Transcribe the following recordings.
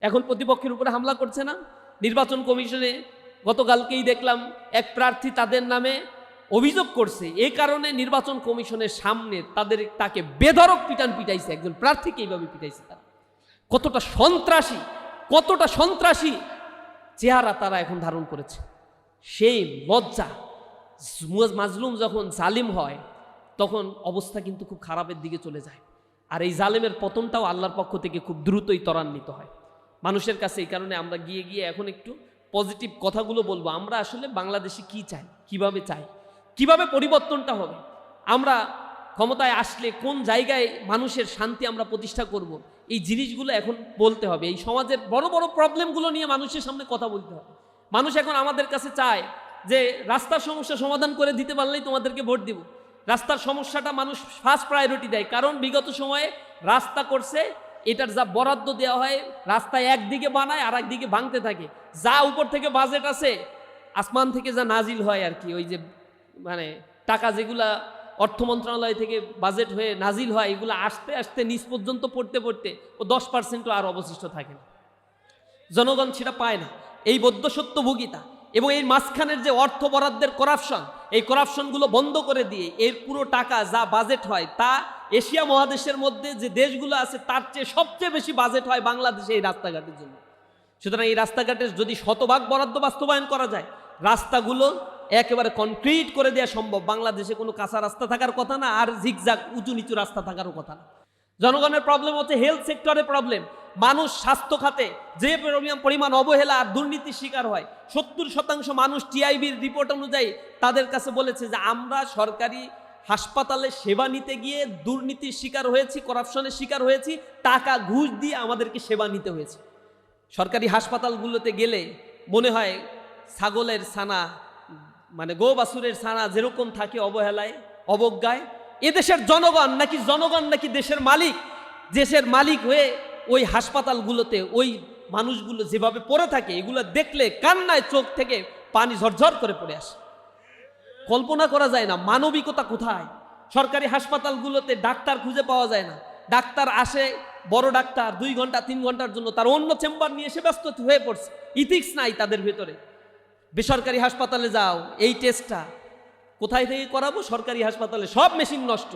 এখন প্রতিপক্ষের উপরে হামলা করছে না? নির্বাচন কমিশনে গতকালকেই দেখলাম এক প্রার্থী তাদের নামে অভিযোগ করছে, এই কারণে নির্বাচন কমিশনের সামনে তাকে বেধড়ক পিটাইছে, একজন প্রার্থীকে এইভাবে পিটাইছে। তারা কতটা সন্ত্রাসী চেহারা তারা এখন ধারণ করেছে। সেই লজ্জা, মাজলুম যখন জালিম হয় তখন অবস্থা কিন্তু খুব খারাপের দিকে চলে যায়। আর এই জালেমের পতনটাও আল্লাহর পক্ষ থেকে খুব দ্রুতই ত্বরান্বিত হয় মানুষের কাছে। এই কারণে আমরা গিয়ে এখন একটু পজিটিভ কথাগুলো বলবো। আমরা আসলে বাংলাদেশে কি চাই, কিভাবে পরিবর্তনটা হবে, আমরা ক্ষমতায় আসলে কোন জায়গায় মানুষের শান্তি আমরা প্রতিষ্ঠা করব, এই জিনিসগুলো এখন বলতে হবে। এই সমাজের বড় বড় প্রবলেমগুলো নিয়ে মানুষের সামনে কথা বলতে হবে। মানুষ এখন আমাদের কাছে চায় যে রাস্তার সমস্যা সমাধান করে দিতে পারলেই তোমাদেরকে ভোট দিব। রাস্তার সমস্যাটা মানুষ ফার্স্ট প্রায়োরিটি দেয়, কারণ বিগত সময়ে রাস্তা করছে, এটার যা বরাদ্দ দেওয়া হয় রাস্তায় একদিকে বানায় আর একদিকে ভাঙতে থাকে। যা উপর থেকে বাজেট আছে, আসমান থেকে যা নাজিল হয় আর কি, ওই যে মানে টাকা যেগুলা অর্থ মন্ত্রণালয় থেকে বাজেট হয়ে নাজিল হয়, এগুলো আস্তে আস্তে নিচ পর্যন্ত পড়তে ও 10% আর অবশিষ্ট থাকে না। জনগণ সেটা পায় না, এই বদ্ধসত্য ভোগিতা। এবং এই মাঝখানের যে অর্থ বরাদ্দের করাপশন, এই করাপশনগুলো বন্ধ করে দিয়ে এর পুরো টাকা যা বাজেট হয় তা এশিয়া মহাদেশের মধ্যে যে দেশগুলো আছে তার চেয়ে সবচেয়ে বেশি বাজেট হয় বাংলাদেশে এই রাস্তাঘাটের জন্য। সুতরাং এই রাস্তাঘাটের যদি শতভাগ বরাদ্দ বাস্তবায়ন করা যায়, রাস্তাগুলো একেবারে কনক্রিট করে দেওয়া সম্ভব। বাংলাদেশে কোনো কাঁচা রাস্তা থাকার কথা না, আর ঝিকঝাক উঁচু নিচু রাস্তা থাকারও কথা না। জনগণের প্রবলেম হচ্ছে হেলথ সেক্টরের প্রবলেম। মানুষ স্বাস্থ্য খাতে যে পরিমাণ অবহেলা আর দুর্নীতির শিকার হয়, 70% মানুষ টিআইবির রিপোর্ট অনুযায়ী তাদের কাছে বলেছে যে আমরা সরকারি হাসপাতালে সেবা নিতে গিয়ে দুর্নীতির শিকার হয়েছি, করাপশনের শিকার হয়েছি, টাকা ঘুষ দিয়ে আমাদেরকে সেবা নিতে হয়েছে। সরকারি হাসপাতালগুলোতে গেলে মনে হয় ছাগলের ছানা, মানে গো বাছুরের ছানা যেরকম থাকে অবহেলায় অবজ্ঞায়, এদেশের জনগণ নাকি দেশের মালিক। দেশের মালিক হয়ে ওই হাসপাতালগুলোতে ওই মানুষগুলো যেভাবে পড়ে থাকে, এগুলো দেখলে কান্নায় চোখ থেকে পানি ঝরঝর করে পড়ে আসে। কল্পনা করা যায় না মানবিকতা কোথায়। সরকারি হাসপাতালগুলোতে ডাক্তার খুঁজে পাওয়া যায় না, ডাক্তার আসে বড় ডাক্তার 2 ঘন্টা 3 ঘন্টার জন্য তার অন্য চেম্বার নিয়ে এসে ব্যস্ত হয়ে পড়ছে, ইথিক্স নাই তাদের ভেতরে। বেসরকারি হাসপাতালে যাও, এই টেস্টটা কোথায় থেকে করাবো? সরকারি হাসপাতালে সব মেশিন নষ্ট,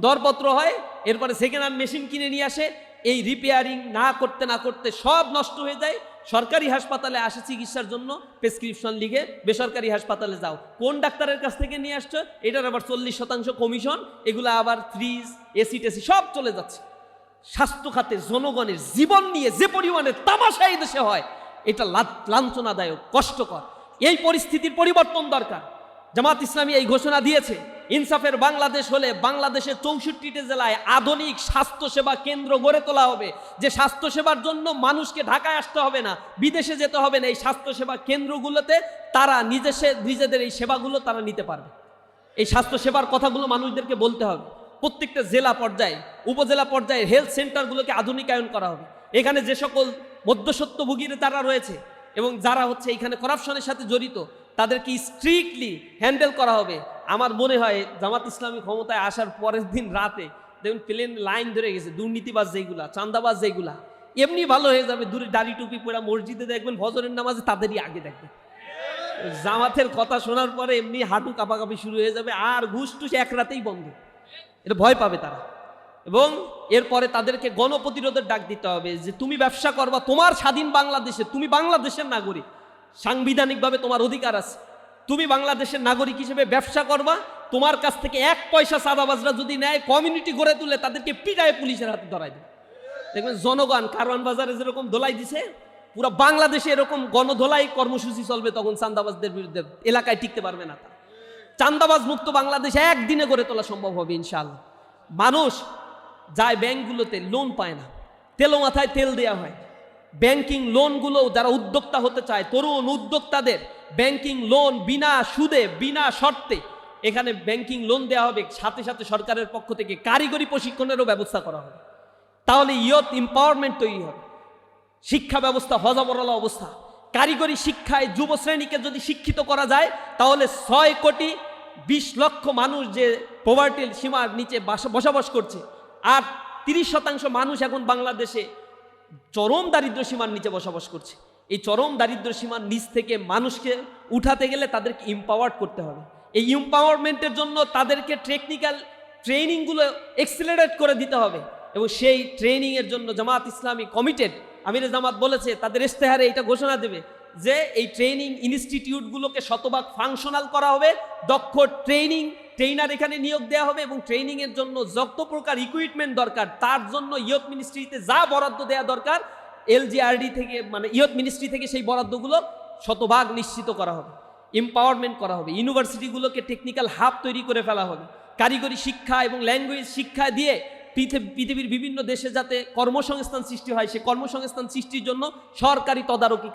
দরপত্র হয়, এরপরে সেকেন্ড হ্যান্ড মেশিন কিনে নিয়ে আসে, এই রিপেয়ারিং না করতে সব নষ্ট হয়ে যায়। সরকারি হাসপাতালে আসে চিকিৎসার জন্য, প্রেসক্রিপশন লিখে বেসরকারি হাসপাতালে যাও, কোন ডাক্তারের কাছ থেকে নিয়ে আসছো, এটার আবার 40% কমিশন, এগুলো আবার ফ্রিজ এসি টেসি সব চলে যাচ্ছে। স্বাস্থ্য খাতে জনগণের জীবন নিয়ে যে পরিমাণে তামাশা এই দেশে হয়, এটা লাঞ্ছনাদায়ক, কষ্টকর। এই পরিস্থিতির পরিবর্তন দরকার। জামাত ইসলামী এই ঘোষণা দিয়েছে, ইনসাফের বাংলাদেশ হলে বাংলাদেশের 64টি জেলায় আধুনিক স্বাস্থ্যসেবা কেন্দ্র গড়ে তোলা হবে। যে স্বাস্থ্যসেবার জন্য মানুষকে ঢাকায় আসতে হবে না, বিদেশে যেতে হবে না, এই স্বাস্থ্যসেবা কেন্দ্রগুলোতে তারা নিজেদের এই সেবাগুলো তারা নিতে পারবে। এই স্বাস্থ্যসেবার কথাগুলো মানুষদেরকে বলতে হবে। প্রত্যেকটা জেলা পর্যায়ে, উপজেলা পর্যায়ে হেলথ সেন্টারগুলোকে আধুনিকায়ন করা হবে। এখানে যে সকল মধ্যস্বত্বভোগীরা যারা রয়েছে এবং যারা হচ্ছে এখানে করাপশনের সাথে জড়িত, তাদেরকে স্ট্রিক্টলি হ্যান্ডেল করা হবে। আমার মনে হয় জামাত ইসলামী ক্ষমতায় আসার পরের দিন রাতে দেখুন প্লেন লাইন ধরে গেছে, দুর্নীতিবাজ যেগুলা, চাঁদাবাজ যেগুলা, এমনি ভালো হয়ে যাবে। দূরে দাড়ি টুপি পরা মসজিদে দেখবেন ফজরের নামাজে তাদেরই আগে দেখবেন। জামাতের কথা শোনার পরে এমনি হাঁটু কাঁপাকাঁপি শুরু হয়ে যাবে, আর ঘুষ টুস এক রাতেই বন্ধ। এটা ভয় পাবে তারা। এবং এরপরে তাদেরকে গণপ্রতিরোধের ডাক দিতে হবে যে তুমি ব্যবসা করবা তোমার স্বাধীন বাংলাদেশে, তুমি বাংলাদেশের নাগরিক, সাংবিধানিকভাবে তোমার অধিকার আছে, তুমি বাংলাদেশের নাগরিক হিসেবে ব্যবসা করবা। তোমার কাছ থেকে 1 পয়সা চাঁদাবাজরা যদি নেয়, কমিউনিটি গড়ে তুলে তাদেরকে পিটায় পুলিশের হাতে ধরাই দেবে। দেখবেন জনগণ কারওয়ান বাজারে যেরকম ধোলাই দিছে, পুরো বাংলাদেশে এরকম গণধোলাই কর্মসূচি চলবে, তখন চাঁদাবাজদের বিরুদ্ধে এলাকায় টিকতে পারবে না। চাঁদাবাজ মুক্ত বাংলাদেশ একদিনে গড়ে তোলা সম্ভব হবে ইনশাআল্লাহ। মানুষ যায় ব্যাংকগুলোতে, লোন পায় না, তেলো মাথায় তেল দেওয়া হয়। ব্যাংকিং লোনগুলো যারা উদ্যোক্তা হতে চায়, তরুণ উদ্যোক্তাদের ব্যাংকিং লোন বিনা সুদে বিনা শর্তে এখানে ব্যাংকিং লোন দেওয়া হবে। সাথে সাথে সরকারের পক্ষ থেকে কারিগরি প্রশিক্ষণেরও ব্যবস্থা করা হবে। তাহলে ইয়ত এম্পাওয়ারমেন্ট তৈরি হবে। শিক্ষা ব্যবস্থা হযবরল অবস্থা, কারিগরি শিক্ষায় যুব শ্রেণীকে যদি শিক্ষিত করা যায়, তাহলে 6,20,00,000 মানুষ যে পভার্টির সীমার নিচে বসবাস করছে, আর 30% মানুষ এখন বাংলাদেশে চরম দারিদ্র সীমার নিচে বসবাস করছে। এই চরম দারিদ্র সীমার নিচ থেকে মানুষকে উঠাতে গেলে তাদেরকে এম্পাওয়ার্ড করতে হবে। এই এম্পাওয়ারমেন্টের জন্য তাদেরকে টেকনিক্যাল ট্রেনিংগুলো এক্সিলারেট করে দিতে হবে, এবং সেই ট্রেনিংয়ের জন্য জামাত ইসলামী কমিটেড। আমিরে জামাত বলেছে তাদের ইশতেহারে এটা ঘোষণা দেবে যে এই ট্রেনিং ইনস্টিটিউটগুলোকে শতভাগ ফাংশনাল করা হবে, দক্ষ ট্রেনার এখানে নিয়োগ দেওয়া হবে, এবং ট্রেনিংয়ের জন্য যত প্রকার ইকুইপমেন্ট দরকার তার জন্য ইয়ত মিনিস্ট্রিতে যা বরাদ্দ দেওয়া দরকার এলজিআরডি থেকে, মানে ইয়ত মিনিস্ট্রি থেকে সেই বরাদ্দগুলো শতভাগ নিশ্চিত করা হবে, এম্পাওয়ারমেন্ট করা হবে। ইউনিভার্সিটিগুলোকে টেকনিক্যাল হাব তৈরি করে ফেলা হবে, কারিগরি শিক্ষা এবং ল্যাঙ্গুয়েজ শিক্ষা দিয়ে পৃথিবীর বিভিন্ন দেশে যাতে কর্মসংস্থান সৃষ্টি হয়, সে কর্মসংস্থান সৃষ্টির জন্য সরকারি তদারকি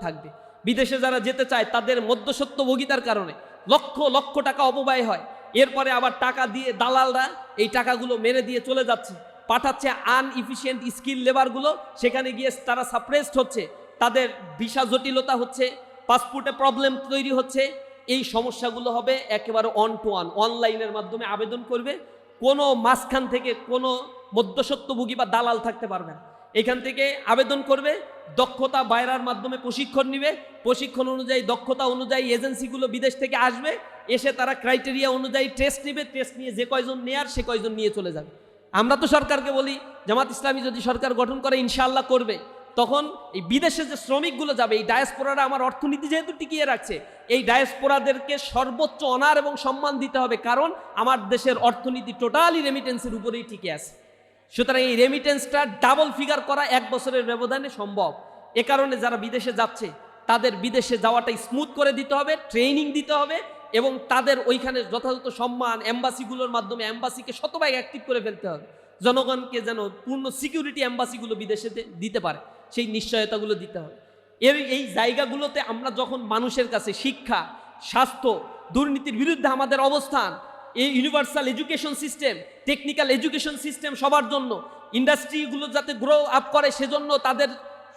থাকবে। বিদেশে যারা যেতে চায় তাদের মধ্যস্বত্বভোগিতার কারণে লক্ষ লক্ষ টাকা অপব্যয় হয়, এরপরে আবার টাকা দিয়ে দালালরা এই টাকাগুলো মেরে দিয়ে চলে যাচ্ছে, পাঠাচ্ছে আনইফিশিয়েন্ট স্কিল লেবারগুলো, সেখানে গিয়ে তারা সাপ্রেসড হচ্ছে, তাদের ভিসা জটিলতা হচ্ছে, পাসপোর্টে প্রবলেম তৈরি হচ্ছে। এই সমস্যাগুলো হবে একেবারে অন টু ওয়ান, অনলাইনের মাধ্যমে আবেদন করবে, কোনো মাঝখান থেকে কোনো মধ্যস্বত্বভোগী বা দালাল থাকতে পারবে না। এখান থেকে আবেদন করবে, দক্ষতা বাইরার মাধ্যমে প্রশিক্ষণ নিবে, প্রশিক্ষণ অনুযায়ী দক্ষতা অনুযায়ী এজেন্সিগুলো বিদেশ থেকে আসবে, এসে তারা ক্রাইটেরিয়া অনুযায়ী টেস্ট নেবে, টেস্ট নিয়ে যে কয়জন নেয়ার সে কয়জন নিয়ে চলে যাবে। আমরা তো সরকারকে বলি, জামাত ইসলামী যদি সরকার গঠন করে ইনশাআল্লাহ করবে, তখন এই বিদেশে যে শ্রমিকগুলো যাবে, এই ডায়াসপোরারা আমার অর্থনীতি যেহেতু টিকিয়ে রাখছে, এই ডায়াসপোরাদেরকে সর্বোচ্চ অনার এবং সম্মান দিতে হবে, কারণ আমার দেশের অর্থনীতি টোটালি রেমিটেন্সের উপরেই টিকে আছে। সুতরাং এই রেমিটেন্সটা ডাবল ফিগার করা 1 বছরের ব্যবধানে সম্ভব। এ কারণে যারা বিদেশে যাচ্ছে তাদের বিদেশে যাওয়াটা স্মুথ করে দিতে হবে, ট্রেনিং দিতে হবে, এবং তাদের ওইখানে যথাযথ সম্মান এম্বাসিগুলোর মাধ্যমে এম্বাসিকে শতভাগ অ্যাক্টিভ করে ফেলতে হবে, জনগণকে যেন পূর্ণ সিকিউরিটি এম্বাসিগুলো বিদেশে দিতে পারে, সেই নিশ্চয়তাগুলো দিতে হবে। এই জায়গাগুলোতে আমরা যখন মানুষের কাছে শিক্ষা, স্বাস্থ্য, দুর্নীতির বিরুদ্ধে আমাদের অবস্থান, এই universal education system, technical education system সবার জন্য, ইন্ডাস্ট্রিগুলো যাতে গ্রো আপ করে সেজন্য তাদের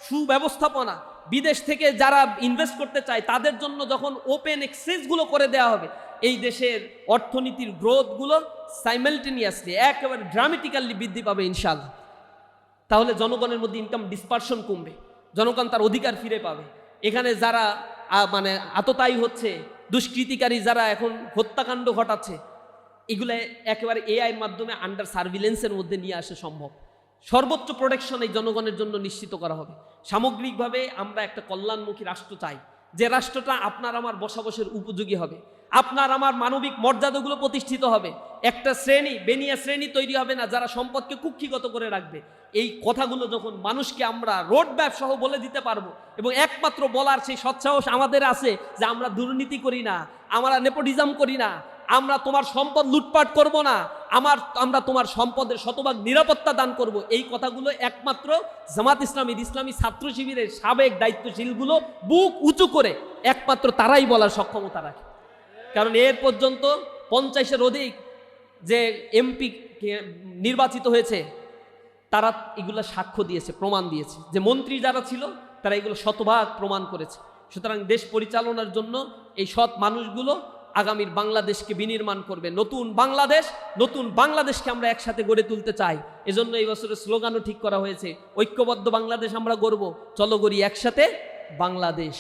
সুব্যবস্থাপনা, বিদেশ থেকে যারা ইনভেস্ট করতে চায় তাদের জন্য যখন ওপেন এক্সেসগুলো করে দেওয়া হবে, এই দেশের অর্থনীতির গ্রোথগুলো সাইমালটেনিয়াসলি একেবারে ড্রামেটিক্যালি বৃদ্ধি পাবে ইনশাআল্লাহ। তাহলে জনগণের মধ্যে ইনকাম ডিসপারশন কমবে, জনগণ তার অধিকার ফিরে পাবে। এখানে যারা মানে আততায়ী হচ্ছে, দুষ্কৃতিকারী যারা এখন হত্যাকাণ্ড ঘটাচ্ছে, এগুলো একেবারে এআইয়ের মাধ্যমে আন্ডার সার্ভিলেন্সের মধ্যে নিয়ে আসা সম্ভব। সর্বোচ্চ প্রোটেকশন এই জনগণের জন্য নিশ্চিত করা হবে। সামগ্রিকভাবে আমরা একটা কল্যাণমুখী রাষ্ট্র চাই, যে রাষ্ট্রটা আপনার আমার বসবাসের উপযোগী হবে, আপনার আমার মানবিক মর্যাদাগুলো প্রতিষ্ঠিত হবে, একটা শ্রেণী বেনিয়া শ্রেণী তৈরি হবে না যারা সম্পদকে কুক্ষিগত করে রাখবে। এই কথাগুলো যখন মানুষকে আমরা রোড ম্যাপ সহ বলে দিতে পারবো, এবং একমাত্র বলার সেই সৎসাহস আমাদের আছে যে আমরা দুর্নীতি করি না, আমরা নেপোটিজম করি না, আমরা তোমার সম্পদ লুটপাট করব না, আমরা তোমার সম্পদের শতভাগ নিরাপত্তা দান করব, এই কথাগুলো একমাত্র জামাত ইসলামী ছাত্র শিবিরের সাবেক দায়িত্বশীলগুলো বুক উঁচু করে একমাত্র তারাই বলার সক্ষমতা রাখে। কারণ এর পর্যন্ত 50-এর অধিক যে এমপি নির্বাচিত হয়েছে তারা এগুলো সাক্ষ্য দিয়েছে, প্রমাণ দিয়েছে, যে মন্ত্রী যারা ছিল তারা এগুলো শতভাগ প্রমাণ করেছে। সুতরাং দেশ পরিচালনার জন্য এই সৎ মানুষগুলো আগামীর বাংলাদেশকে বিনির্মাণ করবে। নতুন বাংলাদেশকে আমরা একসাথে গড়ে তুলতে চাই। এজন্য এই বছরের স্লোগানও ঠিক করা হয়েছে, ঐক্যবদ্ধ বাংলাদেশ আমরা গড়ব, চলো গড়ি একসাথে বাংলাদেশ।